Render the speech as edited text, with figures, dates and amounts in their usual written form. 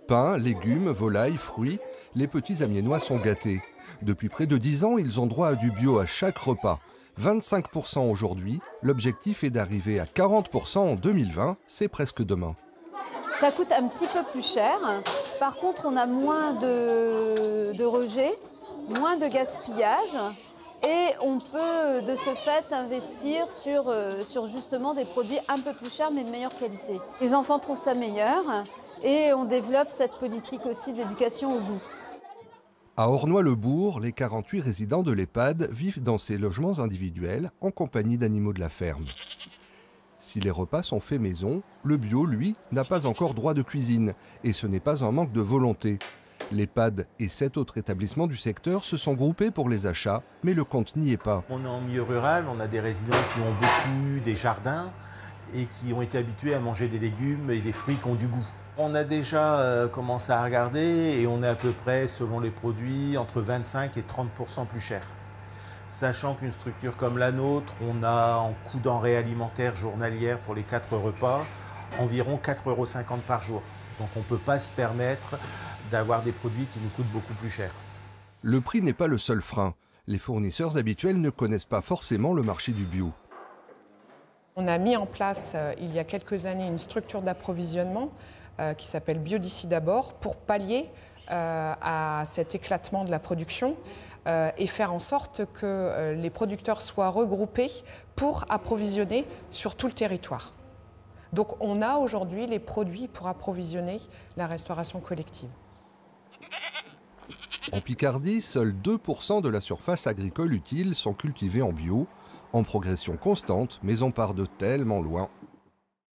Pain, légumes, volailles, fruits, les petits Amiénois sont gâtés. Depuis près de 10 ans, ils ont droit à du bio à chaque repas. 25% aujourd'hui, l'objectif est d'arriver à 40% en 2020, c'est presque demain. Ça coûte un petit peu plus cher. Par contre, on a moins de rejets, moins de gaspillage et on peut de ce fait investir sur justement des produits un peu plus chers mais de meilleure qualité. Les enfants trouvent ça meilleur et on développe cette politique aussi d'éducation au goût. À Ornois-le-Bourg, les 48 résidents de l'EHPAD vivent dans ces logements individuels en compagnie d'animaux de la ferme. Si les repas sont faits maison, le bio, lui, n'a pas encore droit de cuisine. Et ce n'est pas un manque de volonté. L'EHPAD et 7 autres établissements du secteur se sont groupés pour les achats, mais le compte n'y est pas. On est en milieu rural, on a des résidents qui ont beaucoup eu des jardins et qui ont été habitués à manger des légumes et des fruits qui ont du goût. On a déjà commencé à regarder et on est à peu près, selon les produits, entre 25 et 30% plus cher. Sachant qu'une structure comme la nôtre, on a en coût denrées alimentaires journalières pour les 4 repas, environ 4,50 € par jour. Donc on ne peut pas se permettre d'avoir des produits qui nous coûtent beaucoup plus cher. Le prix n'est pas le seul frein. Les fournisseurs habituels ne connaissent pas forcément le marché du bio. On a mis en place il y a quelques années une structure d'approvisionnement qui s'appelle Bio d'ici d'abord pour pallier à cet éclatement de la production et faire en sorte que les producteurs soient regroupés pour approvisionner sur tout le territoire. Donc on a aujourd'hui les produits pour approvisionner la restauration collective. En Picardie, seuls 2% de la surface agricole utile sont cultivés en bio, en progression constante, mais on part de tellement loin.